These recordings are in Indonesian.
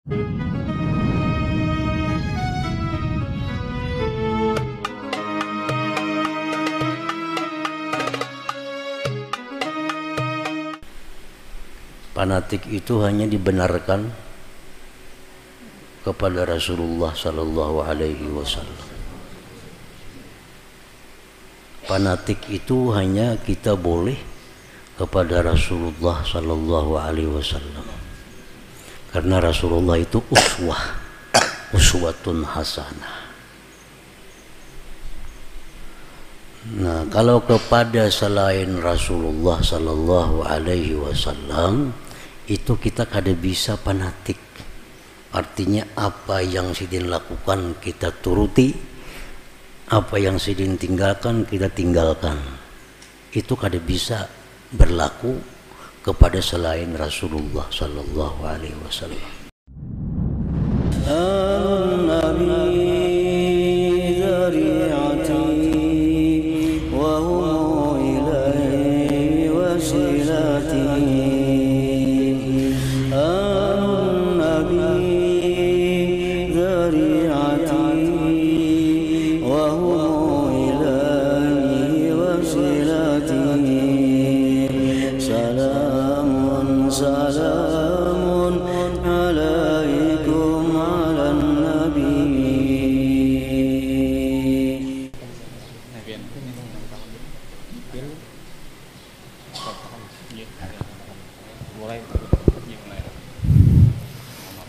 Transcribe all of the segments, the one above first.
Fanatik itu hanya dibenarkan kepada Rasulullah sallallahu alaihi wasallam. Fanatik itu hanya kita boleh kepada Rasulullah sallallahu alaihi wasallam. Karena Rasulullah itu uswatun hasanah. Nah, kalau kepada selain Rasulullah sallallahu alaihi wasallam itu kita kada bisa fanatik. Artinya apa yang sidin lakukan kita turuti, apa yang sidin tinggalkan kita tinggalkan. Itu kada bisa berlaku kepada selain Rasulullah sallallahu alaihi wasallam.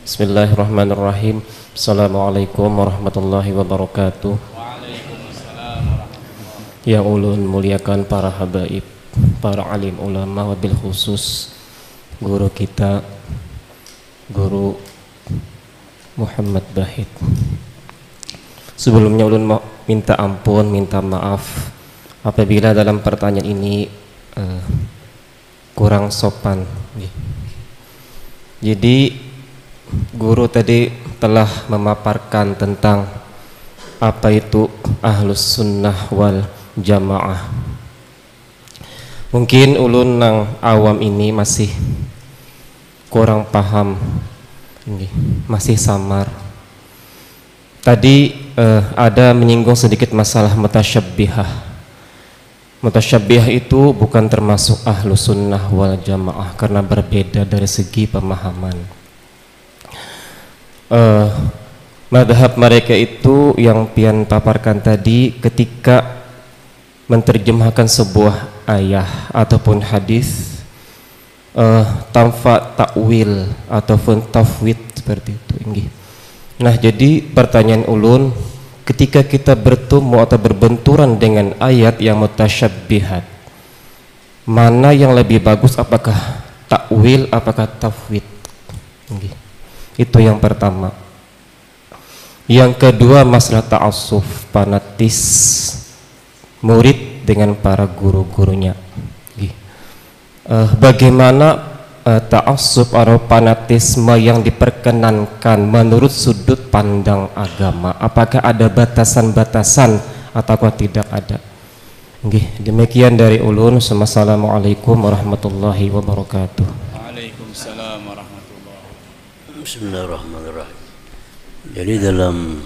Bismillahirrahmanirrahim. Assalamualaikum warahmatullahi wabarakatuh. Yang ulun muliakan para habaib, para alim ulama, wabil khusus guru kita, Guru Muhammad Bahid. Sebelumnya ulun mau minta ampun, minta maaf apabila dalam pertanyaan ini kurang sopan. Jadi guru tadi telah memaparkan tentang apa itu ahlus sunnah wal jamaah. Mungkin ulun nang awam ini masih kurang paham, masih samar. Tadi ada menyinggung sedikit masalah mutasyabbihah. Mutasyabbihah itu bukan termasuk ahlus sunnah wal jamaah karena berbeda dari segi pemahaman. Madhab mereka itu yang pian paparkan tadi ketika menerjemahkan sebuah ayat ataupun hadis tanpa takwil ataupun tafwid seperti itu. Nah, jadi pertanyaan ulun, ketika kita bertemu atau berbenturan dengan ayat yang mutasyabbihat, mana yang lebih bagus, apakah takwil apakah tafwid? Itu yang pertama. Yang kedua, masalah ta'assuf, fanatis murid dengan para guru-gurunya. Bagaimana ta'assuf atau fanatisme yang diperkenankan menurut sudut pandang agama? Apakah ada batasan-batasan ataukah tidak ada? Demikian dari ulun. Assalamualaikum warahmatullahi wabarakatuh. Waalaikumsalam warahmatullahi. Bismillahirrahmanirrahim. Jadi dalam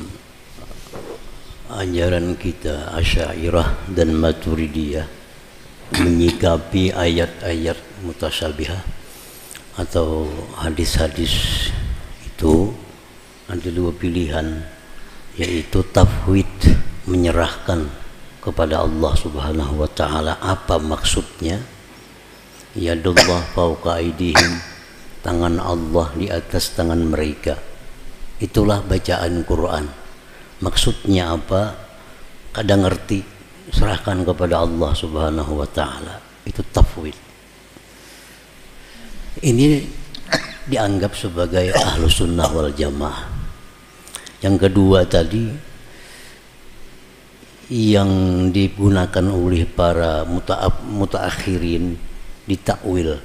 ajaran kita Asy'ariyah dan Maturidiyah menyikapi ayat-ayat mutasyabihah atau hadis-hadis itu ada dua pilihan, yaitu tafwid, menyerahkan kepada Allah Subhanahu wa taala apa maksudnya, yadullah fauqa aydihim, tangan Allah di atas tangan mereka. Itulah bacaan Quran. Maksudnya apa? Kadang ngerti, serahkan kepada Allah Subhanahu wa taala. Itu tafwid. Ini dianggap sebagai ahlus sunnah wal jamaah. Yang kedua tadi yang digunakan oleh para mutaakhirin ditakwil.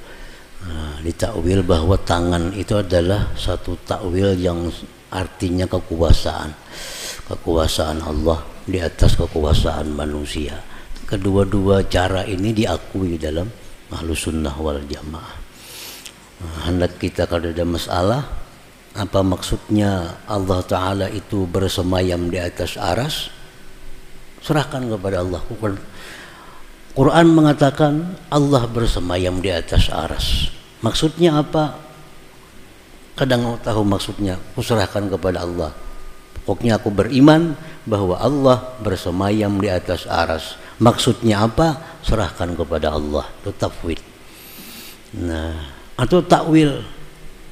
Ditakwil bahwa tangan itu adalah satu takwil yang artinya kekuasaan Allah di atas kekuasaan manusia. Kedua-dua cara ini diakui dalam ahlus sunnah wal jamaah. Hendak kita kalau ada masalah Apa maksudnya Allah Ta'ala itu bersemayam di atas aras? Serahkan kepada Allah. Quran mengatakan Allah bersemayam di atas aras. Maksudnya apa? Kadang tahu maksudnya, aku serahkan kepada Allah. Pokoknya aku beriman bahwa Allah bersemayam di atas aras. Maksudnya apa? Serahkan kepada Allah. Itu tafwid. Nah, atau takwil.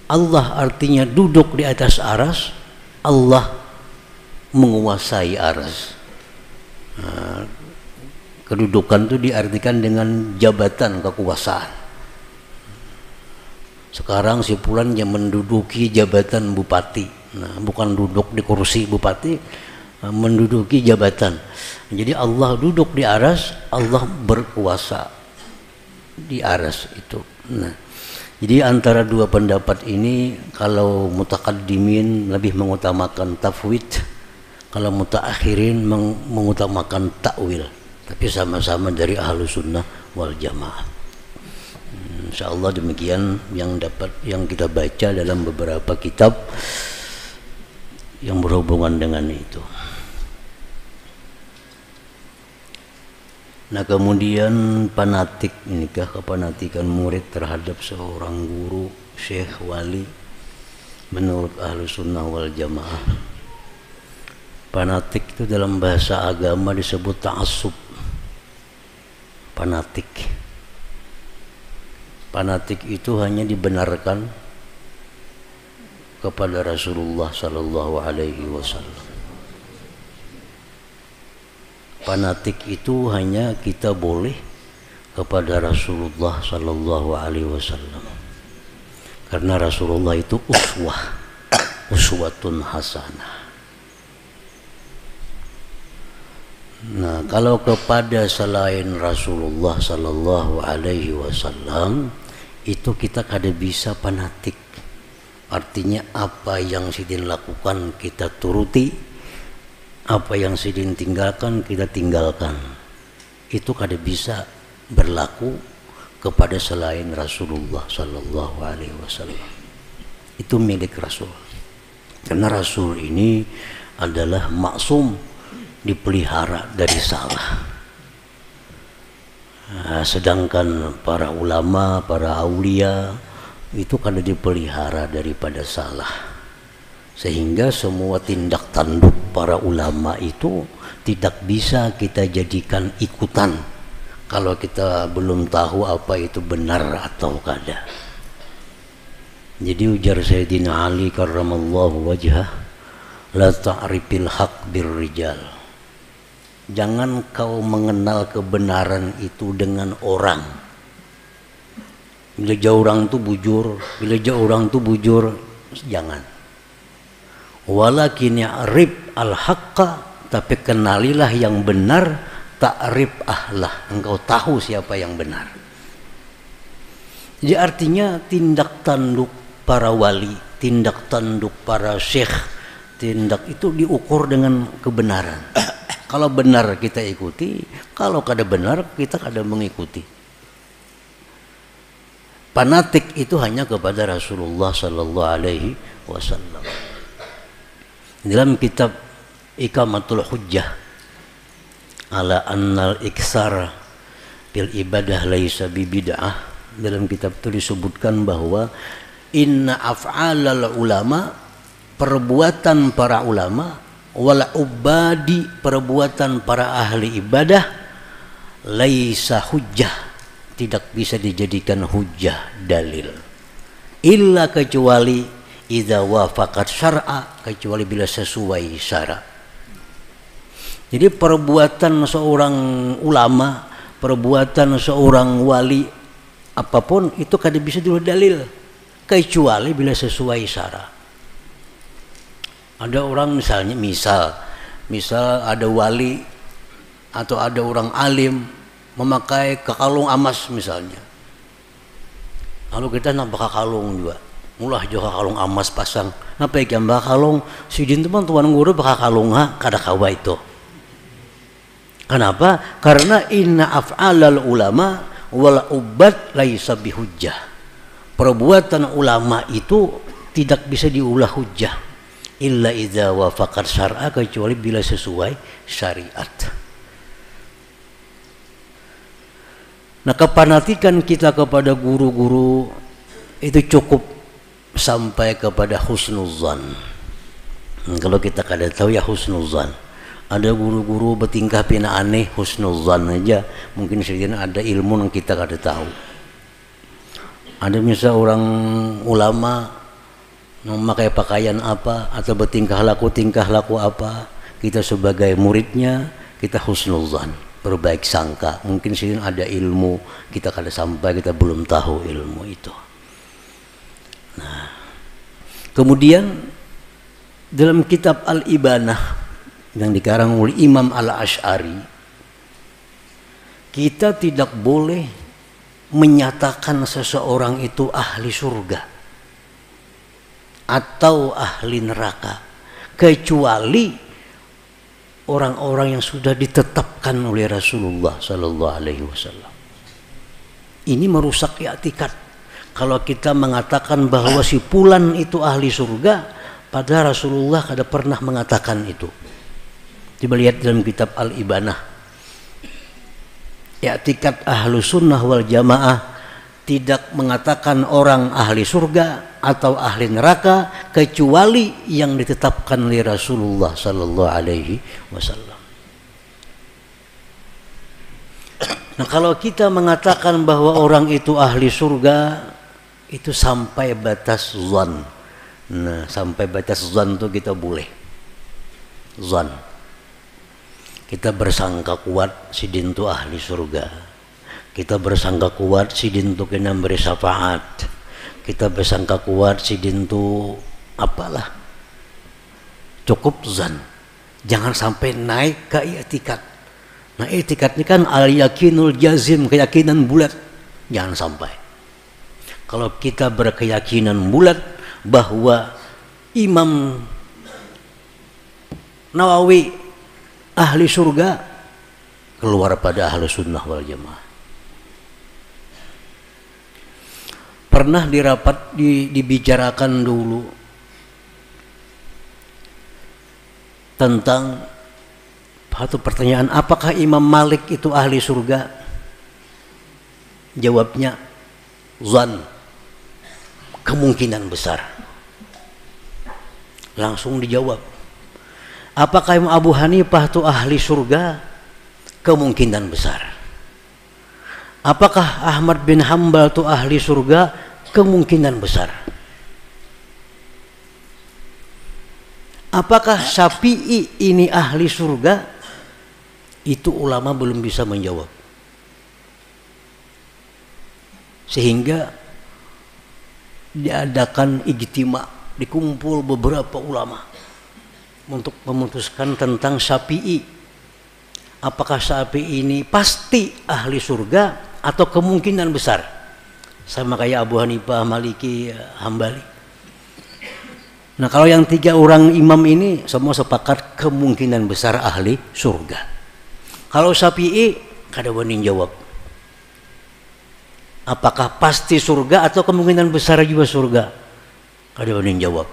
Allah artinya duduk di atas aras, Allah menguasai aras. Nah, kedudukan itu diartikan dengan jabatan kekuasaan. Sekarang si Fulan yang menduduki jabatan bupati. Nah, bukan duduk di kursi bupati, menduduki jabatan. Jadi Allah duduk di aras, Allah berkuasa di aras itu. Nah, jadi antara dua pendapat ini, kalau mutakaddimin lebih mengutamakan tafwid, kalau mutakhirin mengutamakan takwil. Tapi sama-sama dari Ahlus Sunnah wal Jamaah. Insyaallah demikian yang kita baca dalam beberapa kitab yang berhubungan dengan itu. Nah, kemudian fanatik, inikah kefanatikan murid terhadap seorang guru, syekh, wali, menurut Ahlus Sunnah wal Jamaah. Fanatik itu dalam bahasa agama disebut ta'assub. Fanatik itu hanya dibenarkan kepada Rasulullah sallallahu alaihi wasallam. Fanatik itu hanya kita boleh kepada Rasulullah sallallahu alaihi wasallam. Karena Rasulullah itu uswatun hasanah. Nah, kalau kepada selain Rasulullah sallallahu alaihi wasallam itu kita kada bisa fanatik. Artinya apa yang sidin lakukan kita turuti, apa yang sidin tinggalkan kita tinggalkan. Itu kada bisa berlaku kepada selain Rasulullah sallallahu alaihi wasallam. Itu milik Rasul. Karena Rasul ini adalah maksum, dipelihara dari salah. Nah, sedangkan para ulama, para aulia itu kada dipelihara daripada salah. Sehingga semua tindak tanduk para ulama itu tidak bisa kita jadikan ikutan kalau kita belum tahu apa itu benar atau kada. Jadi ujar Sayyidina Ali karramallahu wajhah, la ta'rifil haq birrijal. Jangan kau mengenal kebenaran itu dengan orang. Bila jauh orang itu bujur, jangan. Walakin ya'rif al-haqqa, tapi kenalilah yang benar, ta'rif ahlah, engkau tahu siapa yang benar. Jadi artinya tindak tanduk para wali, tindak tanduk para syekh, tindak itu diukur dengan kebenaran. Kalau benar kita ikuti, kalau kada benar kita kada mengikuti. Fanatik itu hanya kepada Rasulullah sallallahu alaihi wasallam. Dalam kitab Iqamatul Hujjah ala annal iksar bil ibadah laisa bibid'ah, dalam kitab itu disebutkan bahwa inna af'alal ulama, perbuatan para ulama, wal ubadi, perbuatan para ahli ibadah, laisa hujjah, tidak bisa dijadikan hujjah, dalil, illa kecuali idza wafaqat syar'a, kecuali bila sesuai syara'. Jadi perbuatan seorang ulama, perbuatan seorang wali, apapun itu kada bisa dulu dalil kecuali bila sesuai syara'. Ada orang misal ada wali atau ada orang alim memakai kekalung emas misalnya. Lalu kita nak pakai kalung juga. Mulah juga kalung emas pasang. Napa ikan kalung? Sidin teman tuan guru pakai kalung kada kawa itu. Kenapa? Karena inna af'alal ulama wal ubad laisa bihujjah. Perbuatan ulama itu tidak bisa diulah hujjah illa idza wafaqat syar'a, kecuali bila sesuai syariat. Nah, kepanatikan kita kepada guru-guru itu cukup sampai kepada husnuzan. Kalau kita kada tahu ya husnuzan. Ada guru-guru bertingkah pina aneh, husnuzan aja. Mungkin sebenarnya ada ilmu yang kita kada tahu. Ada misal orang ulama memakai pakaian apa atau bertingkah laku apa, kita sebagai muridnya kita husnuzan, berbaik sangka. Mungkin sebenarnya ada ilmu kita kada sampai, kita belum tahu ilmu itu. Nah, kemudian dalam kitab Al-Ibanah yang dikarang oleh Imam Al-Asy'ari, kita tidak boleh menyatakan seseorang itu ahli surga atau ahli neraka kecuali orang-orang yang sudah ditetapkan oleh Rasulullah Sallallahu Alaihi Wasallam. Ini merusak i'tikad. Kalau kita mengatakan bahwa si fulan itu ahli surga, padahal Rasulullah kada pernah mengatakan itu. Coba lihat dalam kitab Al-Ibanah. I'tikad ahlu sunnah wal jamaah tidak mengatakan orang ahli surga atau ahli neraka kecuali yang ditetapkan oleh Rasulullah Sallallahu Alaihi Wasallam. Nah, kalau kita mengatakan bahwa orang itu ahli surga, itu sampai batas zon. Nah, sampai batas zon itu kita boleh zon. Kita bersangka kuat si dintu ahli surga. Kita bersangka kuat si dintu kena beri syafaat. Kita bersangka kuat si dintu apalah. Cukup zan. Jangan sampai naik ke i'tikad. Nah, i'tikad ini kan al-yakinul jazim, keyakinan bulat. Jangan sampai. Kalau kita berkeyakinan bulat bahwa Imam Nawawi ahli surga, keluar pada ahli sunnah wal jamaah. Pernah dibicarakan dulu tentang satu pertanyaan, apakah Imam Malik itu ahli surga? Jawabnya zan, kemungkinan besar. Langsung dijawab. Apakah Imam Abu Hanifah itu ahli surga? Kemungkinan besar. Apakah Ahmad bin Hambal itu ahli surga? Kemungkinan besar. Apakah Syafi'i ini ahli surga? Itu ulama belum bisa menjawab. Sehingga diadakan ijtima', dikumpul beberapa ulama untuk memutuskan tentang Syafi'i. Apakah Syafi'i ini pasti ahli surga atau kemungkinan besar? Sama kayak Abu Hanifah, Maliki, Hambali. Nah, kalau yang tiga orang imam ini semua sepakat kemungkinan besar ahli surga. Kalau Syafi'i kada wani jawab. Apakah pasti surga atau kemungkinan besar juga surga? Kada wani jawab.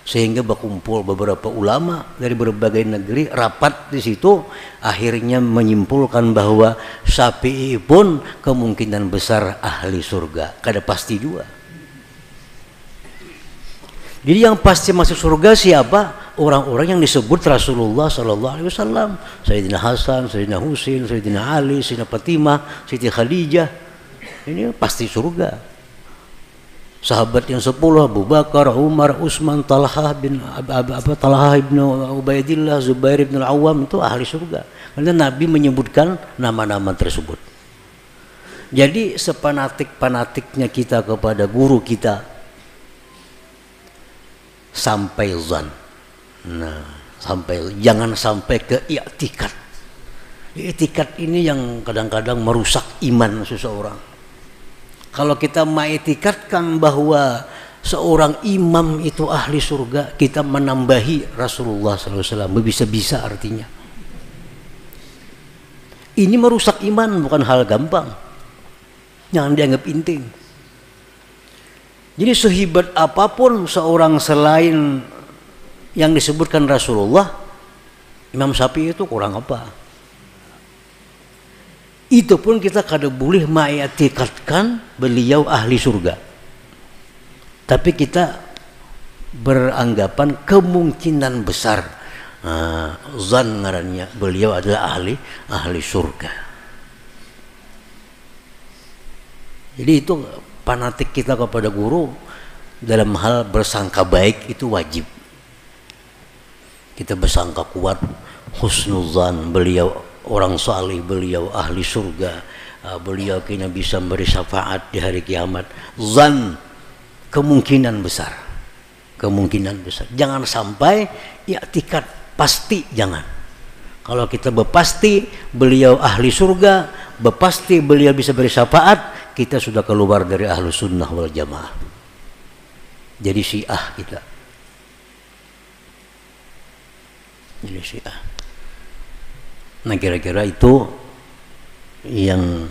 Sehingga berkumpul beberapa ulama dari berbagai negeri rapat di situ, akhirnya menyimpulkan bahwa Syafi'i pun kemungkinan besar ahli surga, kada pasti juga. Jadi yang pasti masuk surga siapa? Orang-orang yang disebut Rasulullah Sallallahu Alaihi Wasallam, Sayyidina Hasan, Sayyidina Husain, Sayyidina Ali, Sayyidina Fatimah, Siti Khadijah, ini pasti surga. Sahabat yang 10, Abu Bakar, Umar, Utsman, Talha bin Ubaidillah, Zubair bin Al-Awwam itu ahli surga. Karena Nabi menyebutkan nama-nama tersebut. Jadi sepanatik-panatiknya kita kepada guru kita sampai zan. Nah, jangan sampai ke i'tikad. I'tikad ini yang kadang-kadang merusak iman seseorang. Kalau kita mengiktikadkan bahwa seorang imam itu ahli surga, kita menambahi Rasulullah SAW, bisa-bisa artinya. Ini merusak iman, bukan hal gampang. Jangan dianggap penting. Jadi sehebat apapun seorang selain yang disebutkan Rasulullah, Imam Syafi'i itu kurang apa? Itu pun kita kada boleh mengiktikadkan beliau ahli surga. Tapi kita beranggapan kemungkinan besar, zan ngarannya, beliau adalah ahli surga. Jadi itu fanatik kita kepada guru dalam hal bersangka baik itu wajib. Kita bersangka kuat, husnuzan, beliau orang salih, beliau ahli surga, beliau kena bisa memberi syafaat di hari kiamat. Zan, kemungkinan besar, kemungkinan besar. Jangan sampai i'tikad pasti, jangan. Kalau kita berpasti beliau ahli surga, berpasti beliau bisa beri syafaat, kita sudah keluar dari ahlu sunnah wal jamaah. Jadi syiah kita. Jadi syiah. Nah kira-kira itu yang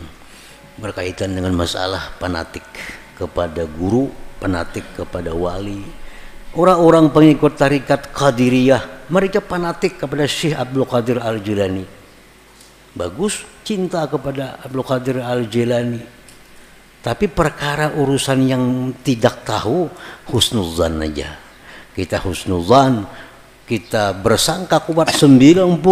berkaitan dengan masalah fanatik kepada guru, fanatik kepada wali. Orang-orang pengikut tarikat Qadiriyah, mereka fanatik kepada Syekh Abdul Qadir Al-Jilani. Bagus, cinta kepada Abdul Qadir Al-Jilani. Tapi perkara urusan yang tidak tahu, husnuzan aja. Kita husnuzan, kita bersangka kuat 99%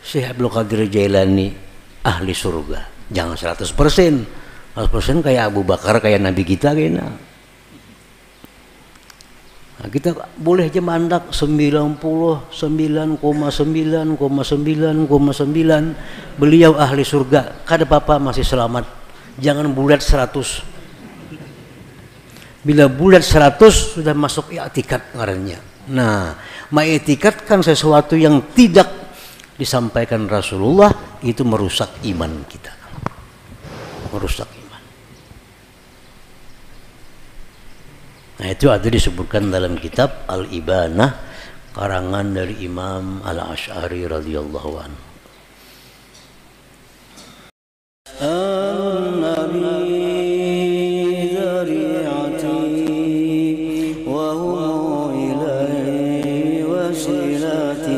Syekh Abdul Qadir Jailani ahli surga. Jangan 100%. 100% kayak Abu Bakar, kayak Nabi kita kayaknya. Nah, kita boleh aja mandak 99,9,9,9 beliau ahli surga. Kada apa-apa, masih selamat. Jangan bulat 100. Bila bulat 100 sudah masuk i'tikad ngarannya. Nah, mengiktikadkan sesuatu yang tidak disampaikan Rasulullah itu merusak iman kita. Merusak iman. Nah, itu ada disebutkan dalam kitab Al-Ibanah karangan dari Imam Al-Asy'ari radhiyallahu anhu. وهو إليه وسيلتي